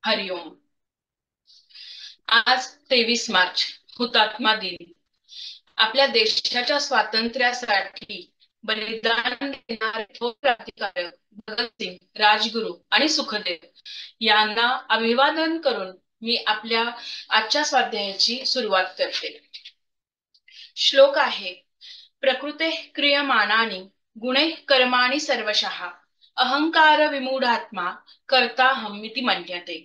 हरिओम. आज 23 मार्च हुतात्मा दिन. आपल्या देशाच्या स्वातंत्र्यासाठी बलिदान देणारे थोर क्रांतिकारक भगतसिंग, राजगुरू आणि सुखदेव यांना अभिवादन करून मी आपल्या आजच्या स्वाध्यायाची सुरुवात करते. श्लोक आहे, प्रकृते क्रियमाणानि गुणे कर्माणि सर्वशः अहंकार विमूढात्मा कर्ताहमिति मन्यते.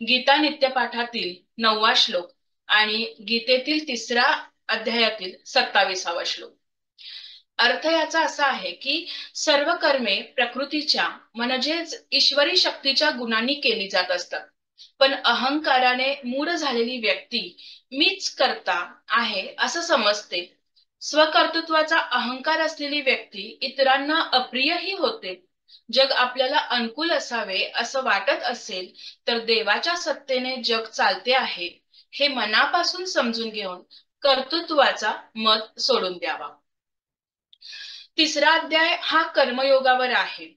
गीता नित्यपाठातील 9वा श्लोक आणि गीतेतील 3रा अध्यायातील 27वा श्लोक. अर्थ याचा असा आहे की सर्व कर्मे प्रकृतीच्या म्हणजेच ईश्वरी शक्तीच्या गुणांनी केली जात असतात, पण अहंकाराने मूढ झालेली व्यक्ती मीच कर्ता आहे असं समजते. स्वकर्तृत्वाचा अहंकार असलेली व्यक्ती इतरांना अप्रियही होते. जग आपल्याला अनुकूल असावे असं वाटत असेल तर देवाच्या सत्तेने जग चालते आहे हे मनापासून समजून घेऊन कर्तृत्वाचा मत सोडून द्यावा. 3रा अध्याय हा कर्मयोगावर आहे.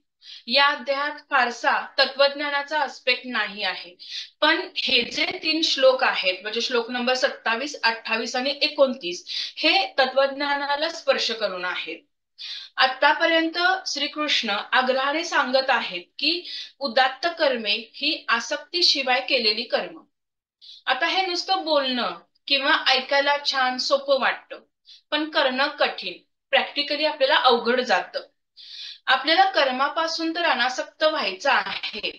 या अध्यायात फारसा तत्वज्ञानाचा आस्पेक्ट नाही आहे, पण हे जे 3 श्लोक आहेत म्हणजे श्लोक नंबर 27, 28 आणि 29 हे तत्वज्ञानाला स्पर्श करून आहेत. आतापर्यंत श्रीकृष्ण आग्रहाने सांगत आहेत की उदात्त कर्मे ही आसक्तीशिवाय केलेली कर्म. आता हे नुसतं बोलणं किंवा ऐकायला छान सोपं वाटतं, पण करणं कठीण, प्रॅक्टिकली आपल्याला अवघड जातं. आपल्याला कर्मापासून तर अनासक्त व्हायचं आहे,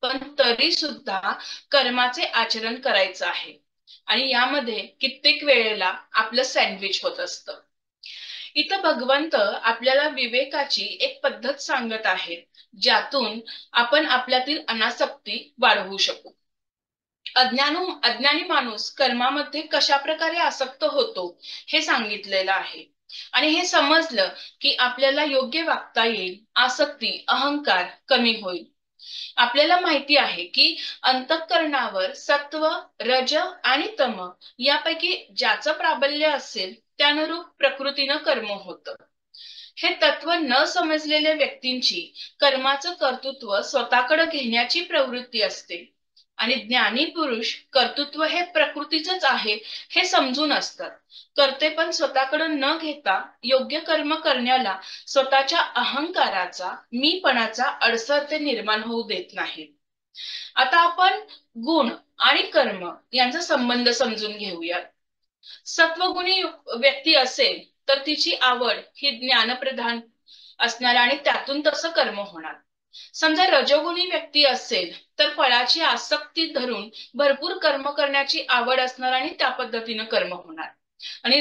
पण तरी सुद्धा कर्माचे आचरण करायचं आहे आणि यामध्ये कित्येक वेळेला आपलं सँडविच होत असतं. इथं भगवंत आपल्याला विवेकाची एक पद्धत सांगत आहेत, ज्यातून आपण आपल्यातील अनासक्ती वाढवू शकू. अज्ञानी माणूस कर्मामध्ये कशा प्रकारे आसक्त होतो हे सांगितलेलं आहे आणि हे समजलं की आपल्याला योग्य वागता येईल, आसक्ती, अहंकार कमी होईल. आपल्याला माहिती आहे की अंतःकरणावर सत्व, रज आणि तम यापैकी ज्याचं प्राबल्य असेल त्यानुरूप प्रकृतीनं कर्म होतं. हे तत्व न समजलेल्या व्यक्तींची कर्माचं कर्तृत्व स्वतःकडे घेण्याची प्रवृत्ती असते आणि ज्ञानी पुरुष कर्तृत्व हे प्रकृतीचंच आहे हे समजून असतात. करते पण स्वतःकडे न घेता योग्य कर्म करण्याला स्वतःच्या अहंकाराचा, मीपणाचा अडसर ते निर्माण होऊ देत नाहीत. आता आपण गुण आणि कर्म यांचा संबंध समजून घेऊयात. सत्वगुणी व्यक्ती असेल तर तिची आवड ही ज्ञानप्रधान असणार आणि त्यातून तसं कर्म होणार. समजा रजोगुणी व्यक्ती असेल तर फळाची आसक्ती धरून भरपूर कर्म करण्याची आवड असणार आणि त्या पद्धतीनं कर्म होणार. आणि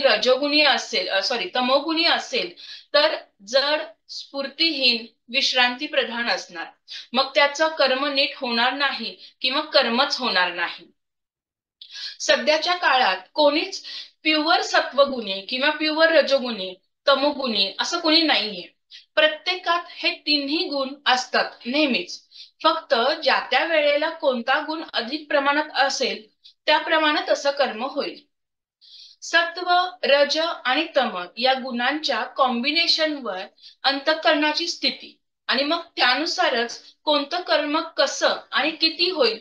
तमोगुणी असेल तर जड, स्फूर्तिहीन, विश्रांती प्रधान असणार. मग त्याचं कर्म नीट होणार नाही किंवा कर्मच होणार नाही. सध्याच्या काळात कोणीच प्युअर सत्वगुणी किंवा प्युअर रजोगुणी, तमोगुणी असं कोणी नाहीये. प्रत्येकात हे 3ही गुण असतात नेहमीच. फक्त ज्या त्या वेळेला कोणता गुण अधिक प्रमाणात असेल त्या प्रमाणात असं कर्म होईल. सत्व, रज आणि तम या गुणांच्या कॉम्बिनेशनवर अंतःकरणाची स्थिती आणि मग त्यानुसारच कोणतं कर्म कसं आणि किती होईल,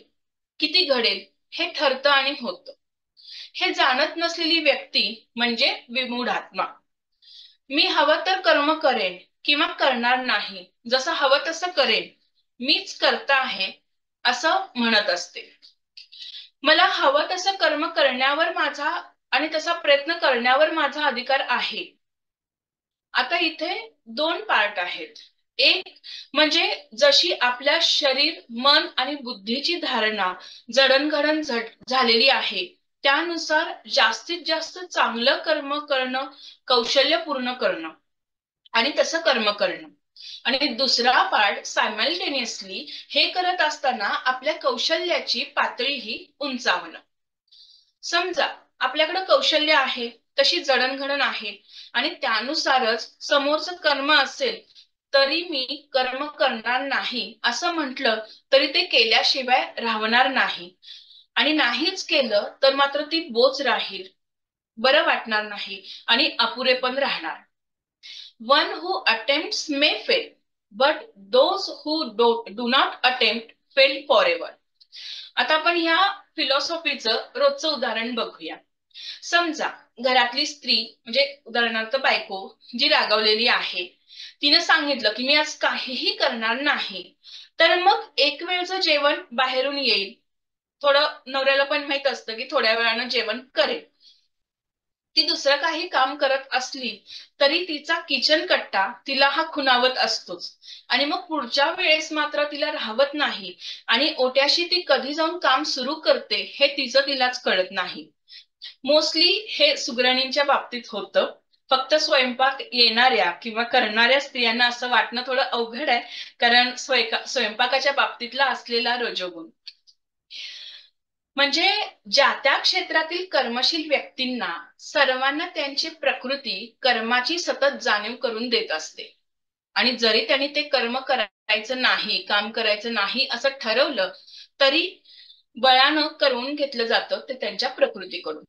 किती घडेल हे ठरतं आणि होतं. हे जाणत नसलेली व्यक्ती म्हणजे विमूढ आत्मा. मी हवं तर कर्म करेन किंवा करणार नाही, जसं हवं तसं करेन, मीच करता आहे असं म्हणत असते. मला हवं तसं कर्म करण्यावर माझा आणि तसा प्रयत्न करण्यावर माझा अधिकार आहे. आता इथे 2 पार्ट आहेत. एक म्हणजे जशी आपल्या शरीर, मन आणि बुद्धीची धारणा जडणघडण झालेली आहे त्यानुसार जास्तीत जास्त चांगलं कर्म करणं, कौशल्य पूर्ण करणं आणि तसं कर्म करणं. आणि दुसरा पार्ट सायमल्टेनियसली हे करत असताना आपल्या कौशल्याची पातळीही उंचावणं. समजा आपल्याकडे कौशल्य आहे, तशी जडणघडण आहे आणि त्यानुसारच समोरचं कर्म असेल तरी मी कर्म करणार नाही असं म्हटलं तरी ते केल्याशिवाय राहणार नाही. आणि नाहीच केलं तर मात्र ती बोच राहील, बरं वाटणार नाही आणि अपुरेपण राहणार. One who attempts may fail, but those who do not attempt fail forever. आता आपण ह्या फिलॉसॉफीचं रोजचं उदाहरण बघूया. समजा घरातली स्त्री म्हणजे उदाहरणार्थ बायको जी रागावलेली आहे, तिने सांगितलं की मी आज काहीही करणार नाही, तर मग एक वेळचं जेवण बाहेरून येईल. थोडं नवऱ्याला पण माहित असतं की थोड्या वेळानं जेवण करेल. ती दुसरं काही काम करत असली तरी तिचा किचन कट्टा तिला हा खुणावत असतोच. आणि मग पुढच्या वेळेस मात्र तिला राहवत नाही आणि ओट्याशी ती कधी जाऊन काम सुरू करते हे तिचं तिलाच कळत नाही. मोस्टली हे सुगरणींच्या बाबतीत होतं. फक्त स्वयंपाक येणाऱ्या किंवा करणाऱ्या स्त्रियांना असं वाटणं थोडं अवघड आहे, कारण स्वयंपाकाच्या बाबतीतला असलेला रजोगुण. म्हणजे ज्या त्या क्षेत्रातील कर्मशील व्यक्तींना सर्वांना त्यांची प्रकृती कर्माची सतत जाणीव करून देत असते. आणि जरी त्यांनी ते कर्म करायचं नाही, काम करायचं नाही असं ठरवलं तरी बळानं करून घेतलं जातं ते त्यांच्या प्रकृतीकडून.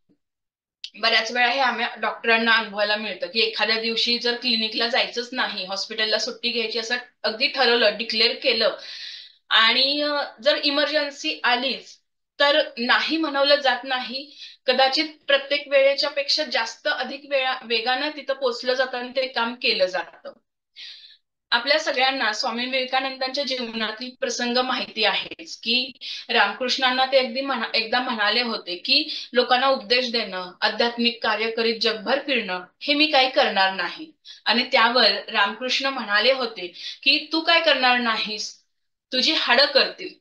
बऱ्याच वेळा हे आम्ही डॉक्टरांना अनुभवायला मिळतं की एखाद्या दिवशी जर क्लिनिकला जायचंच नाही, हॉस्पिटलला सुट्टी घ्यायची असं अगदी ठरवलं, डिक्लेअर केलं आणि जर इमर्जन्सी आलीच तर नाही म्हणवलं जात नाही. कदाचित प्रत्येक वेळेच्या पेक्षा जास्त अधिक वेगानं तिथं पोहोचलं जातं आणि ते काम केलं जातं. आपल्या सगळ्यांना स्वामी विवेकानंदांच्या जीवनातील प्रसंग माहिती आहेच की रामकृष्णांना ते अगदी एकदा म्हणाले होते की लोकांना उपदेश देणं, आध्यात्मिक कार्य करीत जगभर फिरणं हे मी काही करणार नाही. आणि त्यावर रामकृष्ण म्हणाले होते की तू काय करणार नाहीस, तुझी हाडं करतील.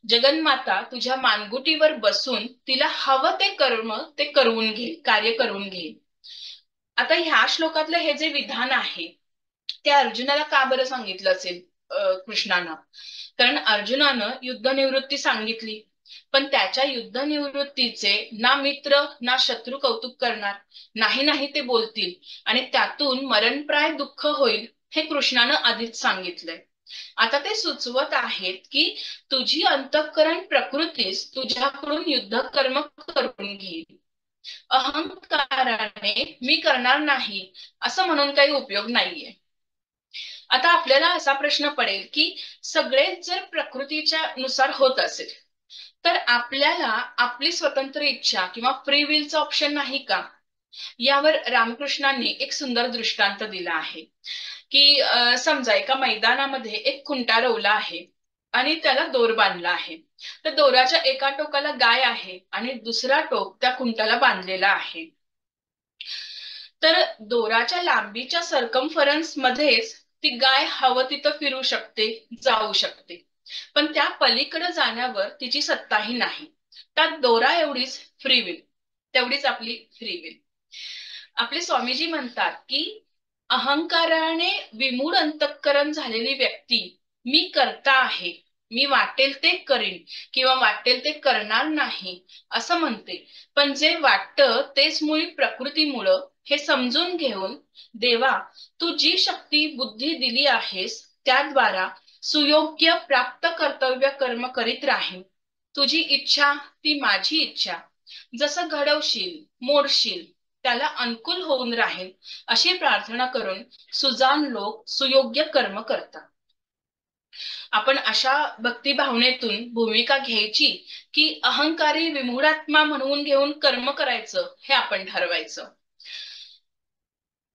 जगन्माता तुझ्या मानगुटीवर बसून तिला हवं ते कर्म ते करून घे, कार्य करून घे. आता ह्या श्लोकातलं हे जे विधान आहे ते अर्जुनाला का बरं सांगितलं असेल कृष्णानं? कारण अर्जुनानं युद्धनिवृत्ती सांगितली, पण त्याच्या युद्धनिवृत्तीचे ना मित्र ना शत्रू कौतुक करणार, नाही नाही ते बोलतील आणि त्यातून मरणप्राय दुःख होईल हे कृष्णानं आधीच सांगितलंय. आता ते सुचवत आहेत की तुझी अंतःकरण प्रकृतीस तुझ्याकडून युद्ध कर्म करून घेईल. अहंकाराने मी करणार नाही असं म्हणून काही उपयोग नाहीये. आता आपल्याला असा प्रश्न पडेल की सगळेच जर प्रकृतीच्या नुसार होत असेल तर आपल्याला आपली स्वतंत्र इच्छा किंवा फ्री विलचा ऑप्शन नाही का? यावर रामकृष्णांनी एक सुंदर दृष्टांत दिला आहे की समजा एका मैदानामध्ये एक खुंटा रोवला आहे आणि त्याला दोर बांधला आहे. तर दोराच्या एका टोकाला गाय आहे आणि दुसरा टोक त्या खुंटाला बांधलेला आहे. तर दोराच्या लांबीच्या सर्कम्फरन्स मध्येच ती गाय हवं तिथं फिरू शकते, जाऊ शकते, पण त्या पलीकडे जाण्यावर तिची सत्ताही नाही. त्यात दोरा एवढीच फ्री विल, तेवढीच आपली फ्री विल. आपले स्वामीजी म्हणतात की अहंकाराने विमूढ अंतःकरण झालेली व्यक्ती मी करता आहे, मी वाटेल ते करीन किंवा वाटेल ते करणार नाही असं म्हणते. पण जे वाटतं तेच मुळी प्रकृतीमुळं हे समजून घेऊन देवा तू जी शक्ती बुद्धी दिली आहेस त्याद्वारा सुयोग्य प्राप्त कर्तव्य कर्म करीत राहीन. तुझी इच्छा ती माझी इच्छा, जसं घडवशील मोडशील त्याला अनुकूल होऊन राहील अशी प्रार्थना करून सुजान लोक सुयोग्य कर्म करतात. आपण अशा भक्ती भावनेतून भूमिका घ्यायची की अहंकारी विमूढात्मा म्हणून घेऊन कर्म करायचं हे आपण ठरवायचं.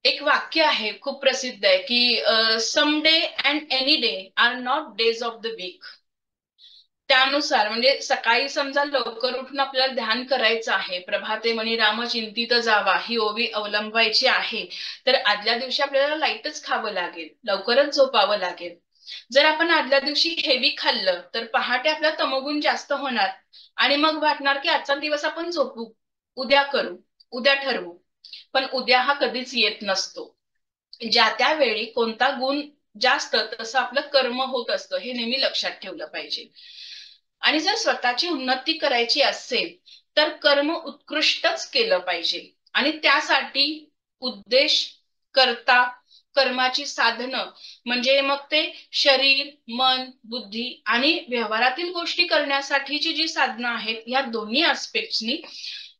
एक वाक्य आहे खूप प्रसिद्ध आहे की some day and any day are not days of the week. त्यानुसार म्हणजे सकाळी समजा लवकर उठून आपल्याला ध्यान करायचं आहे, प्रभाते म्हणी राम चिंतित जावा ही ओवी अवलंबायची आहे, तर आदल्या दिवशी आपल्याला लाईटच खावं लागेल, लवकरच झोपावं लागेल. जर आपण आदल्या दिवशी हेवी खाल्लं तर पहाटे आपला तमोगुण जास्त होणार आणि मग वाटणार की आजचा दिवस आपण झोपू, उद्या करू, उद्या ठरवू. पण उद्या हा कधीच येत नसतो. ज्या त्या वेळी कोणता गुण जास्त तसं आपलं कर्म होत असतं हे नेहमी लक्षात ठेवलं पाहिजे. आणि जर स्वतःची उन्नती करायची असेल तर कर्म उत्कृष्टच केलं पाहिजे आणि त्यासाठी उद्देश, कर्ता, कर्माची साधनं म्हणजे मग ते शरीर, मन, बुद्धी आणि व्यवहारातील गोष्टी करण्यासाठीची जी साधनं आहेत या दोन्ही आस्पेक्ट्सनी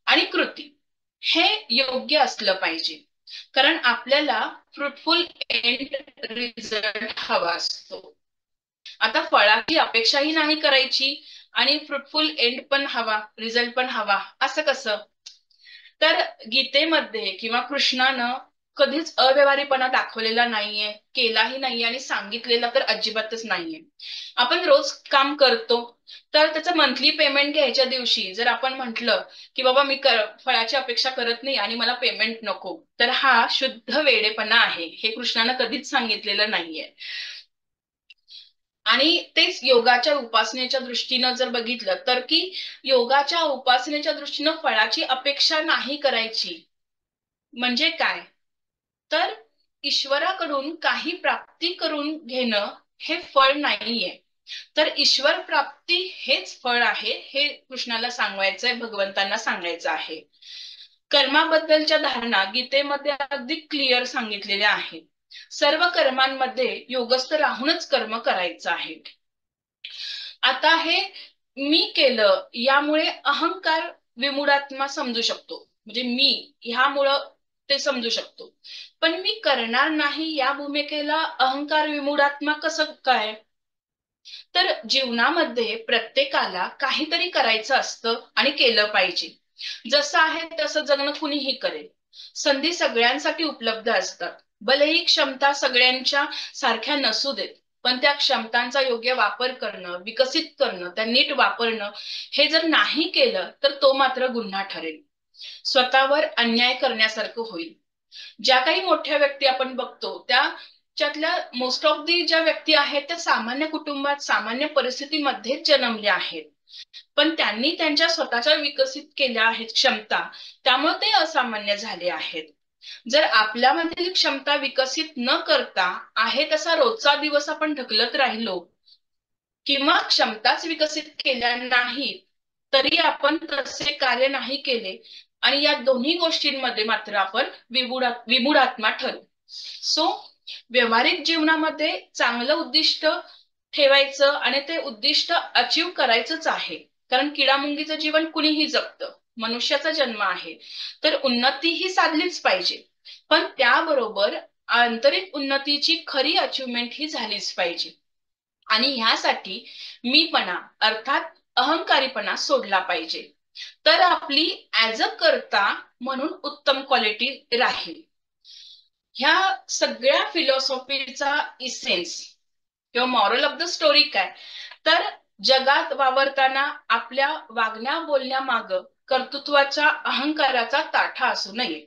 आणि कृती हे योग्य असलं पाहिजे. कारण आपल्याला फ्रुटफुल एंड रिझल्ट हवा असतो. आता फळाची अपेक्षाही नाही करायची आणि फ्रुटफुल एंड पण हवा, रिझल्ट पण हवा, असं कसं? तर गीतेमध्ये किंवा कृष्णानं कधीच अव्यवहारीपणा दाखवलेला नाहीये, केलाही नाहीये आणि सांगितलेला तर अजिबातच नाहीये. आपण रोज काम करतो, तर त्याचं मंथली पेमेंट घ्यायच्या दिवशी जर आपण म्हटलं की बाबा मी फळाची अपेक्षा करत नाही आणि मला पेमेंट नको, तर हा शुद्ध वेडेपणा आहे. हे कृष्णानं कधीच सांगितलेलं नाहीये. आणि तेच योगाच्या उपासनेच्या दृष्टीनं जर बघितलं तर की योगाच्या उपासनेच्या दृष्टीनं फळाची अपेक्षा नाही करायची म्हणजे काय? तर ईश्वराकडून काही प्राप्ती करून घेणं हे फळ नाहीये. तर ईश्वर प्राप्ती हेच फळ आहे, हे कृष्णाला सांगायचंय, भगवंतांना सांगायचं आहे. कर्माबद्दलच्या धारणा गीतेमध्ये अगदी क्लिअर सांगितलेल्या आहेत. सर्व कर्मांमध्ये योगस्थ राहूनच कर्म करायचं आहे. आता हे मी केलं यामुळे अहंकार विमूढात्मा समजू शकतो, म्हणजे मी ह्यामुळं ते समजू शकतो. पण मी करणार नाही या भूमिकेला अहंकार विमूढात्मा कसं काय? तर जीवनामध्ये प्रत्येकाला काहीतरी करायचं असतं आणि केलं पाहिजे. जसं आहे तसं जगणं कुणीही करेल. संधी सगळ्यांसाठी उपलब्ध असतात. भलेही क्षमता सगळ्यांच्या सारख्या नसू देत, पण त्या क्षमतांचा योग्य वापर करणं, विकसित करणं, त्या नीट वापरणं हे जर नाही केलं तर तो मात्र गुन्हा ठरेल. स्वतःवर अन्याय करण्यासारखं होईल. ज्या काही मोठ्या व्यक्ती आपण बघतो त्याच्यातल्या मोस्ट ऑफ दी ज्या व्यक्ती आहेत त्या सामान्य कुटुंबात, सामान्य परिस्थितीमध्ये जन्मल्या आहेत, पण त्यांनी त्यांच्या स्वतःच्या विकसित केल्या आहेत क्षमता, त्यामुळे ते असामान्य झाले आहेत. जर आपल्यामधील क्षमता विकसित न करता आहे तसा रोजचा दिवस आपण ढकलत राहिलो किंवा क्षमताच विकसित केल्या नाही तरी आपण तसे कार्य नाही केले आणि या दोन्ही गोष्टींमध्ये मात्र आपण विमूढात्मा ठरू. सो व्यवहारिक जीवनामध्ये चांगलं उद्दिष्ट ठेवायचं आणि ते उद्दिष्ट अचीव करायचंच आहे. कारण किडामुंगीचं जीवन कुणीही जगतं, मनुष्याचा जन्म आहे, तर उन्नती ही साधलीच पाहिजे, पण त्याबरोबर आंतरिक उन्नतीची खरी अचिव्हमेंट ही झालीच पाहिजे. आणि ह्यासाठी मीपणा अर्थात अहंकारीपणा सोडला पाहिजे, तर आपली ऍज अ कर्ता म्हणून उत्तम क्वालिटी राहील. ह्या सगळ्या फिलॉसॉफीचा इसेन्स किंवा मॉरल ऑफ द स्टोरी काय? तर जगात वावरताना आपल्या वागण्या बोलण्या माग कर्तृत्वाच्या अहंकाराचा ताठा असू नये.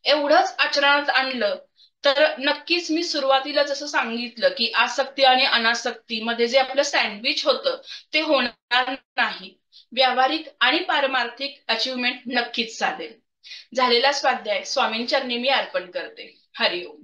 एवढंच आचरणात आणलं तर नक्कीच मी सुरुवातीला जसं सांगितलं की आसक्ती आणि अनासक्ती मध्ये जे आपलं सँडविच होतं ते होणार नाही. व्यावहारिक आणि पारमार्थिक अचिव्हमेंट नक्कीच साधेल. झालेला स्वाध्याय स्वामींचरणी मी अर्पण करते. हरिओम.